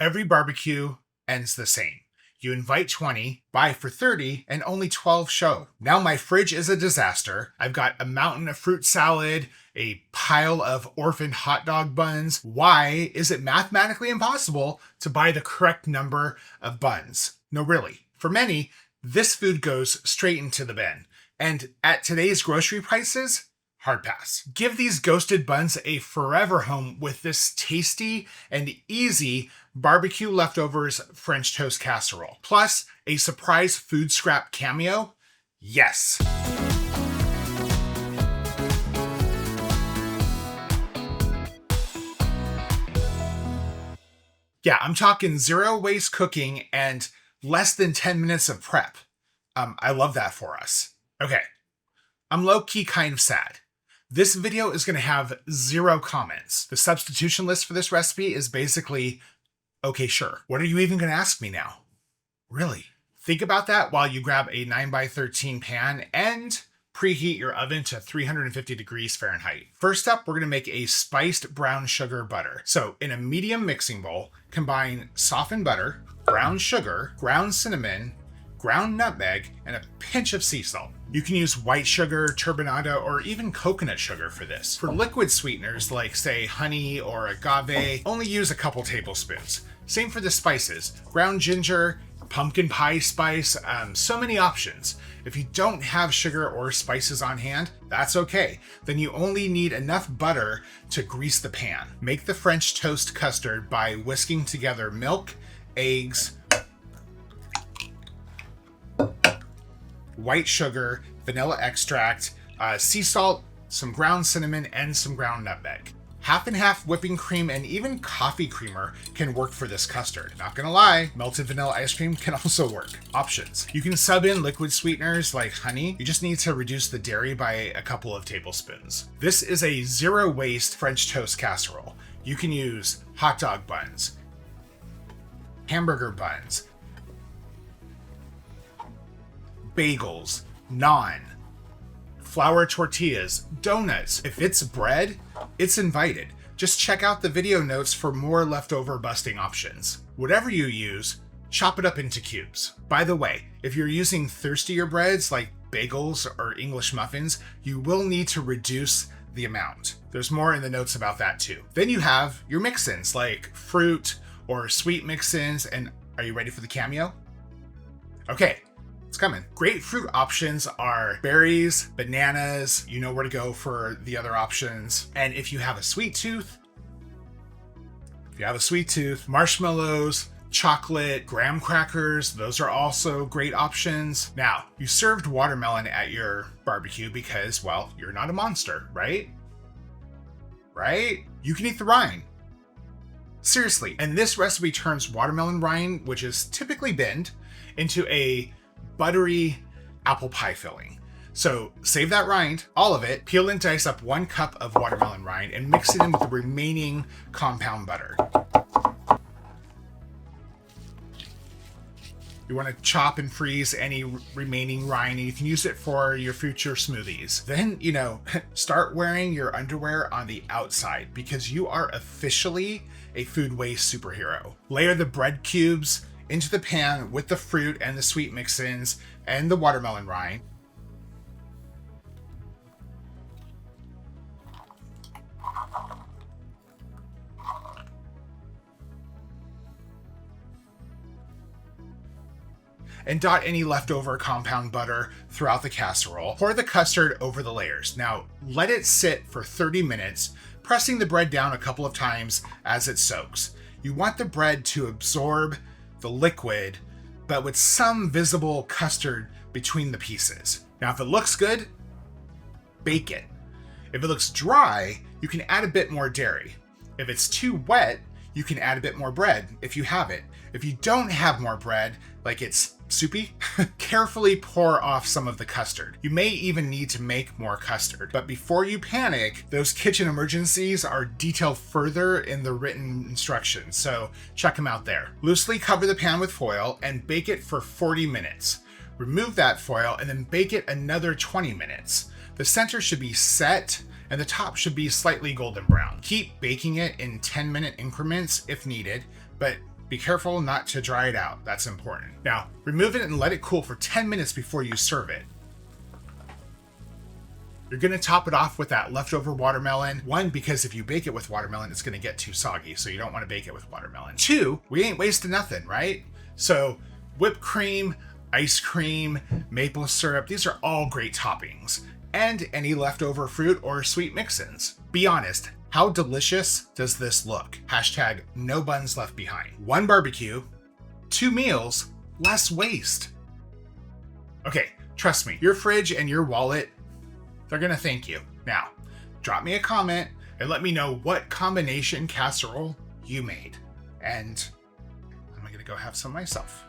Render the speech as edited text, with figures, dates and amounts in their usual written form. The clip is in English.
Every barbecue ends the same. You invite 20, buy for 30, and only 12 show. Now my fridge is a disaster. I've got a mountain of fruit salad, a pile of orphaned hot dog buns. Why is it mathematically impossible to buy the correct number of buns? No, really. For many, this food goes straight into the bin. And at today's grocery prices, hard pass. Give these ghosted buns a forever home with this tasty and easy barbecue leftovers French toast casserole. Plus, a surprise food scrap cameo? Yes. Yeah, I'm talking zero waste cooking and less than 10 minutes of prep. I love that for us. Okay, I'm low-key kind of sad. This video is going to have 0 comments. The substitution list for this recipe is basically, okay, sure. What are you even going to ask me now? Really? Think about that while you grab a 9x13 pan and preheat your oven to 350 degrees Fahrenheit. First up, we're going to make a spiced brown sugar butter. So in a medium mixing bowl, combine softened butter, brown sugar, ground cinnamon, ground nutmeg, and a pinch of sea salt. You can use white sugar, turbinado, or even coconut sugar for this. For liquid sweeteners like, say, honey or agave, only use a couple tablespoons. Same for the spices. Ground ginger, pumpkin pie spice, so many options. If you don't have sugar or spices on hand, that's okay. Then you only need enough butter to grease the pan. Make the French toast custard by whisking together milk, eggs, white sugar, vanilla extract, sea salt, some ground cinnamon, and some ground nutmeg. Half and half whipping cream and even coffee creamer can work for this custard. Not gonna lie, melted vanilla ice cream can also work. Options. You can sub in liquid sweeteners like honey. You just need to reduce the dairy by a couple of tablespoons. This is a zero waste French toast casserole. You can use hot dog buns, hamburger buns, bagels, naan, flour tortillas, donuts. If it's bread, it's invited. Just check out the video notes for more leftover busting options. Whatever you use, chop it up into cubes. By the way, if you're using thirstier breads like bagels or English muffins, you will need to reduce the amount. There's more in the notes about that too. Then you have your mix-ins like fruit or sweet mix-ins, and are you ready for the cameo? Okay. It's coming. Grapefruit options are berries, bananas, you know where to go for the other options. And if you have a sweet tooth, marshmallows, chocolate, graham crackers, those are also great options. Now, you served watermelon at your barbecue because, well, you're not a monster, right? Right? You can eat the rind. Seriously. And this recipe turns watermelon rind, which is typically binned, into a buttery apple pie filling. So save that rind, all of it, peel and dice up 1 cup of watermelon rind and mix it in with the remaining compound butter. You want to chop and freeze any remaining rind, and you can use it for your future smoothies. Then, start wearing your underwear on the outside because you are officially a food waste superhero. Layer the bread cubes into the pan with the fruit and the sweet mix-ins and the watermelon rind. And dot any leftover compound butter throughout the casserole. Pour the custard over the layers. Now, let it sit for 30 minutes, pressing the bread down a couple of times as it soaks. You want the bread to absorb the liquid, but with some visible custard between the pieces. Now, if it looks good, bake it. If it looks dry, you can add a bit more dairy. If it's too wet, you can add a bit more bread if you have it. If you don't have more bread, like it's soupy, carefully pour off some of the custard. You may even need to make more custard, but before you panic, those kitchen emergencies are detailed further in the written instructions, so check them out there. Loosely cover the pan with foil and bake it for 40 minutes. Remove that foil and then bake it another 20 minutes. The center should be set and the top should be slightly golden brown. Keep baking it in 10-minute increments if needed, but Be careful not to dry it out. That's important. Now, remove it and let it cool for 10 minutes before you serve it. You're going to top it off with that leftover watermelon. 1, because if you bake it with watermelon, it's going to get too soggy, so you don't want to bake it with watermelon. 2, we ain't wasting nothing, right? So whipped cream, ice cream, maple syrup, these are all great toppings. And any leftover fruit or sweet mix-ins. Be honest, how delicious does this look? Hashtag no buns left behind. 1 barbecue, 2 meals, less waste. Okay, trust me, your fridge and your wallet, they're gonna thank you. Now, drop me a comment and let me know what combination casserole you made. And I'm gonna go have some myself.